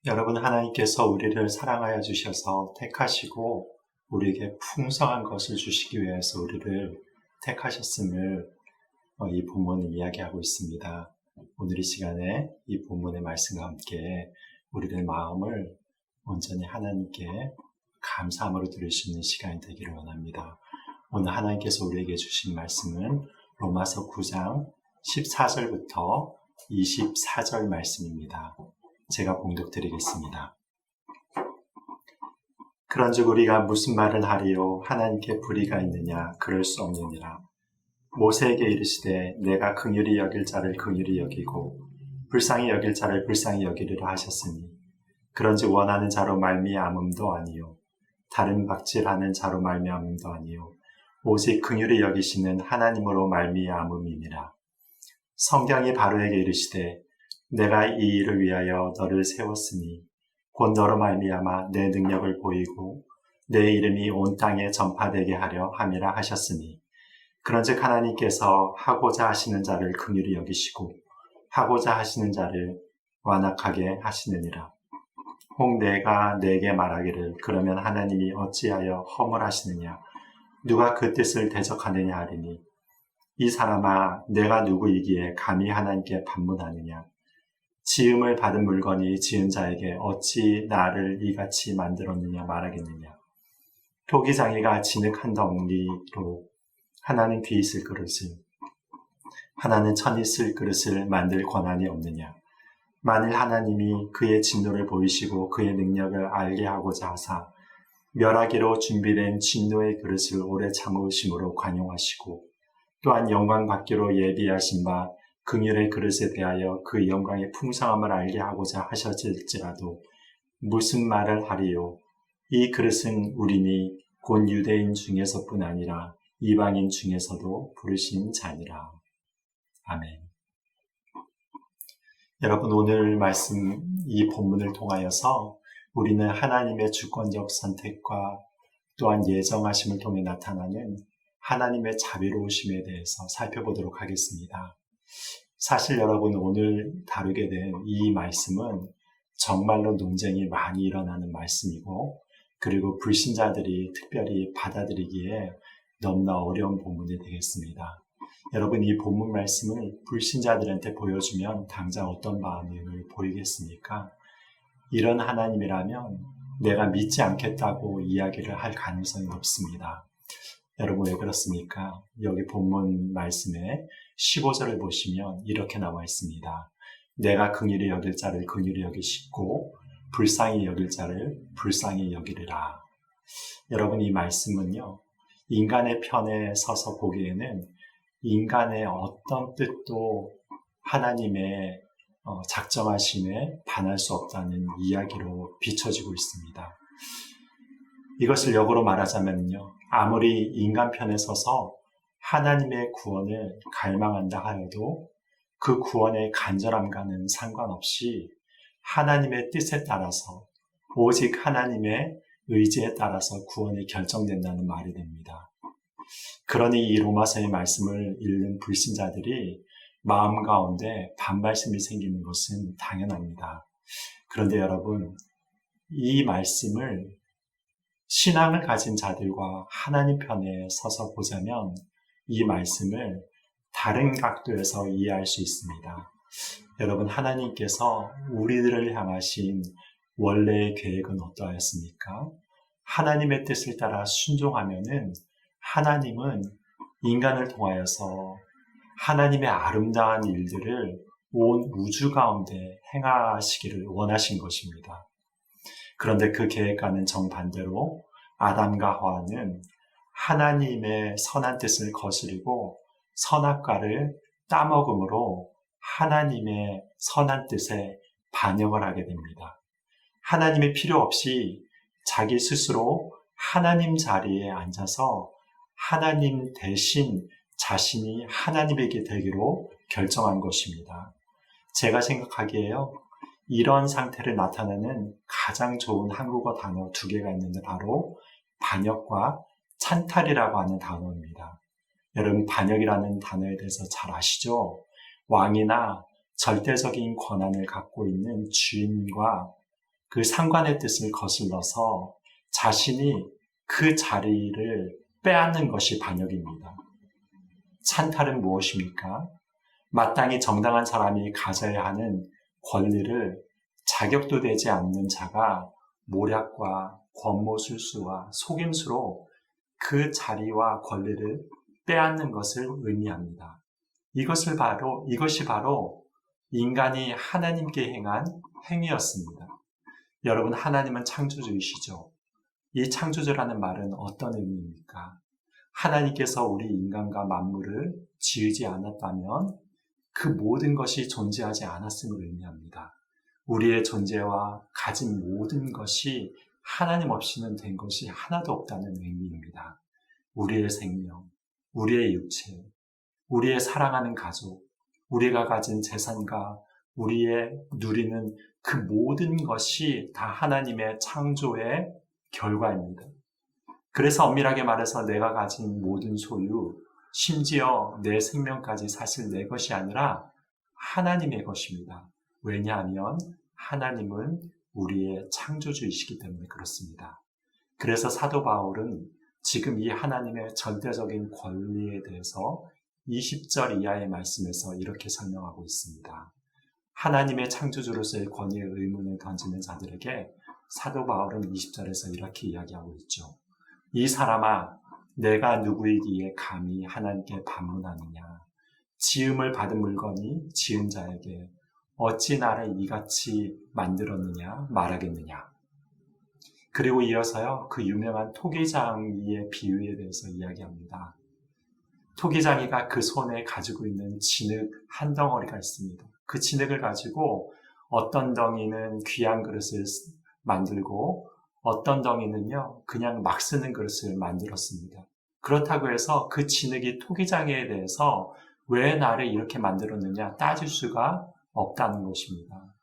여러분, 하나님께서 우리를 사랑하여 주셔서 택하시고 우리에게 풍성한 것을 주시기 위해서 우리를 택하셨음을 이 본문은 이야기하고 있습니다. 오늘 이 시간에 이 본문의 말씀과 함께 우리들 마음을 온전히 하나님께 감사함으로 드릴 수 있는 시간이 되기를 원합니다. 오늘 하나님께서 우리에게 주신 말씀은 로마서 9장 14절부터 24절 말씀입니다. 제가 봉독드리겠습니다. 그런즉 우리가 무슨 말을 하리요? 하나님께 불의가 있느냐? 그럴 수 없느니라. 모세에게 이르시되 내가 긍휼히 여길 자를 긍휼히 여기고 불쌍히 여길 자를 불쌍히 여기리라 하셨으니 그런즉 원하는 자로 말미암음도 아니요 다른 박질하는 자로 말미암음도 아니요 오직 긍휼히 여기시는 하나님으로 말미암음이니라. 성경이 바로에게 이르시되 내가 이 일을 위하여 너를 세웠으니 곧 너로 말미암아 내 능력을 보이고 내 이름이 온 땅에 전파되게 하려 함이라 하셨으니 그런즉 하나님께서 하고자 하시는 자를 긍휼히 여기시고 하고자 하시는 자를 완악하게 하시느니라. 혹 내가 내게 말하기를 그러면 하나님이 어찌하여 허물하시느냐 누가 그 뜻을 대적하느냐 하리니 이 사람아 내가 누구이기에 감히 하나님께 반문하느냐. 지음을 받은 물건이 지은 자에게 어찌 나를 이같이 만들었느냐 말하겠느냐. 토기장이가 진흙 한 덩이로 하나는 귀 있을 그릇을 하나는 천 있을 그릇을 만들 권한이 없느냐. 만일 하나님이 그의 진노를 보이시고 그의 능력을 알게 하고자 하사 멸하기로 준비된 진노의 그릇을 오래 참으심으로 관용하시고 또한 영광 받기로 예비하신 바 긍휼의 그릇에 대하여 그 영광의 풍성함을 알게 하고자 하셨을지라도 무슨 말을 하리요? 이 그릇은 우리니 곧 유대인 중에서뿐 아니라 이방인 중에서도 부르신 자니라. 아멘. 여러분, 오늘 말씀 이 본문을 통하여서 우리는 하나님의 주권적 선택과 또한 예정하심을 통해 나타나는 하나님의 자비로우심에 대해서 살펴보도록 하겠습니다. 사실 여러분, 오늘 다루게 된 이 말씀은 정말로 논쟁이 많이 일어나는 말씀이고 그리고 불신자들이 특별히 받아들이기에 너무나 어려운 본문이 되겠습니다. 여러분, 이 본문 말씀을 불신자들한테 보여주면 당장 어떤 반응을 보이겠습니까? 이런 하나님이라면 내가 믿지 않겠다고 이야기를 할 가능성이 높습니다. 여러분, 왜 그렇습니까? 여기 본문 말씀에 15절을 보시면 이렇게 나와 있습니다. 내가 긍휼히 여길 자를 긍휼히 여기시고 불쌍히 여길 자를 불쌍히 여기리라. 여러분, 이 말씀은요, 인간의 편에 서서 보기에는 인간의 어떤 뜻도 하나님의 작정하심에 반할 수 없다는 이야기로 비춰지고 있습니다. 이것을 역으로 말하자면요, 아무리 인간 편에 서서 하나님의 구원을 갈망한다 하여도 그 구원의 간절함과는 상관없이 하나님의 뜻에 따라서 오직 하나님의 의지에 따라서 구원이 결정된다는 말이 됩니다. 그러니 이 로마서의 말씀을 읽는 불신자들이 마음 가운데 반발심이 생기는 것은 당연합니다. 그런데 여러분, 이 말씀을 신앙을 가진 자들과 하나님 편에 서서 보자면 이 말씀을 다른 각도에서 이해할 수 있습니다. 여러분, 하나님께서 우리들을 향하신 원래의 계획은 어떠하였습니까? 하나님의 뜻을 따라 순종하면은 하나님은 인간을 통하여서 하나님의 아름다운 일들을 온 우주 가운데 행하시기를 원하신 것입니다. 그런데 그 계획과는 정반대로 아담과 하와는 하나님의 선한 뜻을 거스리고 선악과를 따먹음으로 하나님의 선한 뜻에 반역을 하게 됩니다. 하나님이 필요 없이 자기 스스로 하나님 자리에 앉아서 하나님 대신 자신이 하나님에게 되기로 결정한 것입니다. 제가 생각하기에요, 이런 상태를 나타내는 가장 좋은 한국어 단어 두 개가 있는데 바로 반역과 찬탈이라고 하는 단어입니다. 여러분, 반역이라는 단어에 대해서 잘 아시죠? 왕이나 절대적인 권한을 갖고 있는 주인과 그 상관의 뜻을 거슬러서 자신이 그 자리를 빼앗는 것이 반역입니다. 찬탈은 무엇입니까? 마땅히 정당한 사람이 가져야 하는 권리를 자격도 되지 않는 자가 모략과 권모술수와 속임수로 그 자리와 권리를 빼앗는 것을 의미합니다. 이것이 바로 인간이 하나님께 행한 행위였습니다. 여러분, 하나님은 창조주이시죠? 이 창조주라는 말은 어떤 의미입니까? 하나님께서 우리 인간과 만물을 지으지 않았다면 그 모든 것이 존재하지 않았음을 의미합니다. 우리의 존재와 가진 모든 것이 하나님 없이는 된 것이 하나도 없다는 의미입니다. 우리의 생명, 우리의 육체, 우리의 사랑하는 가족, 우리가 가진 재산과 우리의 누리는 그 모든 것이 다 하나님의 창조의 결과입니다. 그래서 엄밀하게 말해서 내가 가진 모든 소유, 심지어 내 생명까지 사실 내 것이 아니라 하나님의 것입니다. 왜냐하면 하나님은 우리의 창조주이시기 때문에 그렇습니다. 그래서 사도 바울은 지금 이 하나님의 절대적인 권리에 대해서 20절 이하의 말씀에서 이렇게 설명하고 있습니다. 하나님의 창조주로서의 권위의 의문을 던지는 자들에게 사도 바울은 20절에서 이렇게 이야기하고 있죠. 이 사람아, 내가 누구이기에 감히 하나님께 반문하느냐? 지음을 받은 물건이 지은 자에게 어찌 나를 이같이 만들었느냐 말하겠느냐? 그리고 이어서요, 그 유명한 토기장이의 비유에 대해서 이야기합니다. 토기장이가 그 손에 가지고 있는 진흙 한 덩어리가 있습니다. 그 진흙을 가지고 어떤 덩이는 귀한 그릇을 만들고 어떤 덩이는요, 그냥 막 쓰는 그릇을 만들었습니다. 그렇다고 해서 그 진흙이 토기장이에 대해서 왜 나를 이렇게 만들었느냐 따질 수가 없다는 것입니다.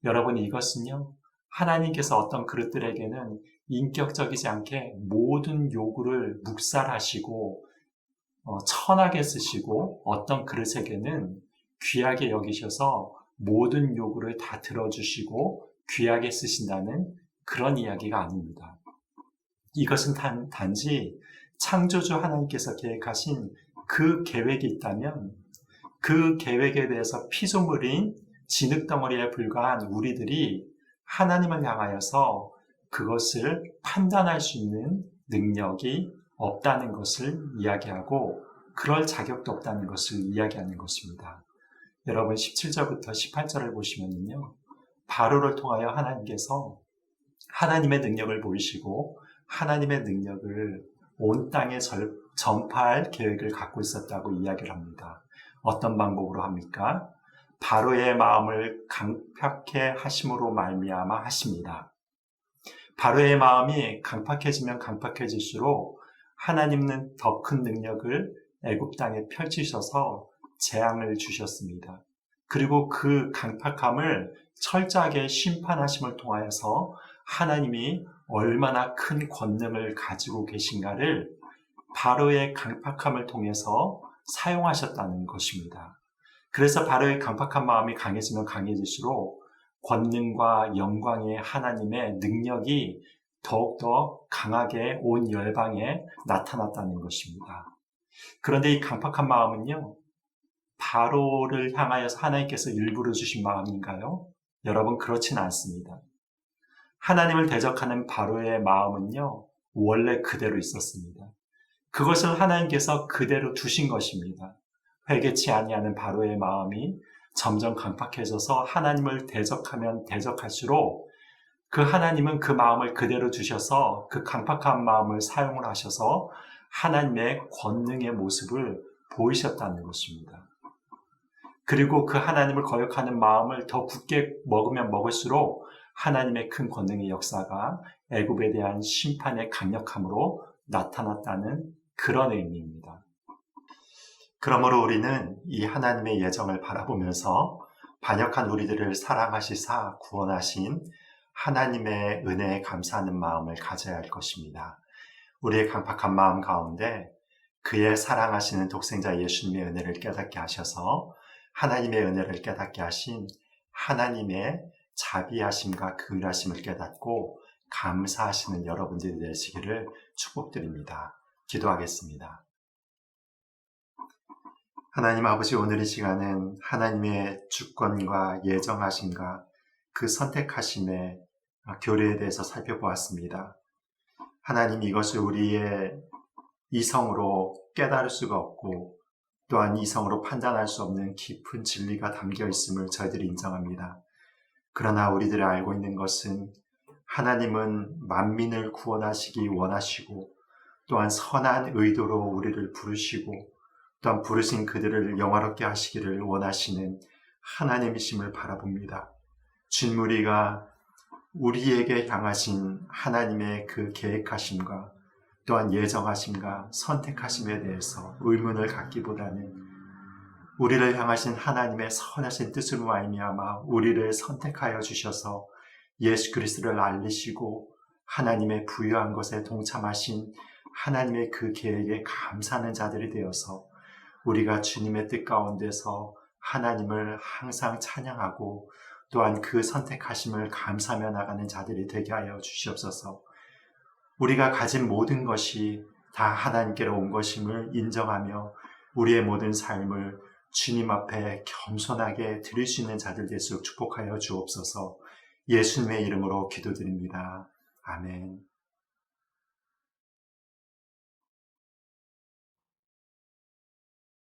여러분, 이것은요, 하나님께서 어떤 그릇들에게는 인격적이지 않게 모든 요구를 묵살하시고 천하게 쓰시고 어떤 그릇에게는 귀하게 여기셔서 모든 요구를 다 들어주시고 귀하게 쓰신다는 그런 이야기가 아닙니다. 이것은 단지 창조주 하나님께서 계획하신 그 계획이 있다면 그 계획에 대해서 피조물인 진흙덩어리에 불과한 우리들이 하나님을 향하여서 그것을 판단할 수 있는 능력이 없다는 것을 이야기하고 그럴 자격도 없다는 것을 이야기하는 것입니다. 여러분 17절부터 18절을 보시면요, 바로를 통하여 하나님께서 하나님의 능력을 보이시고 하나님의 능력을 온 땅에 전파할 계획을 갖고 있었다고 이야기를 합니다. 어떤 방법으로 합니까? 바로의 마음을 강팍해 하심으로 말미암아 하십니다. 바로의 마음이 강팍해지면 강팍해질수록 하나님은 더 큰 능력을 애굽 땅에 펼치셔서 재앙을 주셨습니다. 그리고 그 강팍함을 철저하게 심판하심을 통하여서 하나님이 얼마나 큰 권능을 가지고 계신가를 바로의 강팍함을 통해서 사용하셨다는 것입니다. 그래서 바로의 강팍한 마음이 강해지면 강해질수록 권능과 영광의 하나님의 능력이 더욱더 강하게 온 열방에 나타났다는 것입니다. 그런데 이 강팍한 마음은요, 바로를 향하여서 하나님께서 일부러 주신 마음인가요? 여러분, 그렇지는 않습니다. 하나님을 대적하는 바로의 마음은요, 원래 그대로 있었습니다. 그것을 하나님께서 그대로 두신 것입니다. 회개치 아니하는 바로의 마음이 점점 강팍해져서 하나님을 대적하면 대적할수록 그 하나님은 그 마음을 그대로 주셔서 그 강팍한 마음을 사용을 하셔서 하나님의 권능의 모습을 보이셨다는 것입니다. 그리고 그 하나님을 거역하는 마음을 더 굳게 먹으면 먹을수록 하나님의 큰 권능의 역사가 애굽에 대한 심판의 강력함으로 나타났다는 그런 의미입니다. 그러므로 우리는 이 하나님의 예정을 바라보면서 반역한 우리들을 사랑하시사 구원하신 하나님의 은혜에 감사하는 마음을 가져야 할 것입니다. 우리의 강팍한 마음 가운데 그의 사랑하시는 독생자 예수님의 은혜를 깨닫게 하셔서 하나님의 은혜를 깨닫게 하신 하나님의 자비하심과 긍휼하심을 깨닫고 감사하시는 여러분들이 되시기를 축복드립니다. 기도하겠습니다. 하나님 아버지, 오늘 이 시간은 하나님의 주권과 예정하심과 그 선택하심의 교례에 대해서 살펴보았습니다. 하나님, 이것을 우리의 이성으로 깨달을 수가 없고 또한 이성으로 판단할 수 없는 깊은 진리가 담겨 있음을 저희들이 인정합니다. 그러나 우리들이 알고 있는 것은 하나님은 만민을 구원하시기 원하시고 또한 선한 의도로 우리를 부르시고 또한 부르신 그들을 영화롭게 하시기를 원하시는 하나님이심을 바라봅니다. 진무리가 우리에게 향하신 하나님의 그 계획하심과 또한 예정하심과 선택하심에 대해서 의문을 갖기보다는 우리를 향하신 하나님의 선하신 뜻으로 말미암아 우리를 선택하여 주셔서 예수 그리스도를 알리시고 하나님의 부유한 것에 동참하신 하나님의 그 계획에 감사하는 자들이 되어서 우리가 주님의 뜻 가운데서 하나님을 항상 찬양하고 또한 그 선택하심을 감사하며 나가는 자들이 되게 하여 주시옵소서. 우리가 가진 모든 것이 다 하나님께로 온 것임을 인정하며 우리의 모든 삶을 주님 앞에 겸손하게 드릴 수 있는 자들 될수록 축복하여 주옵소서. 예수님의 이름으로 기도드립니다. 아멘.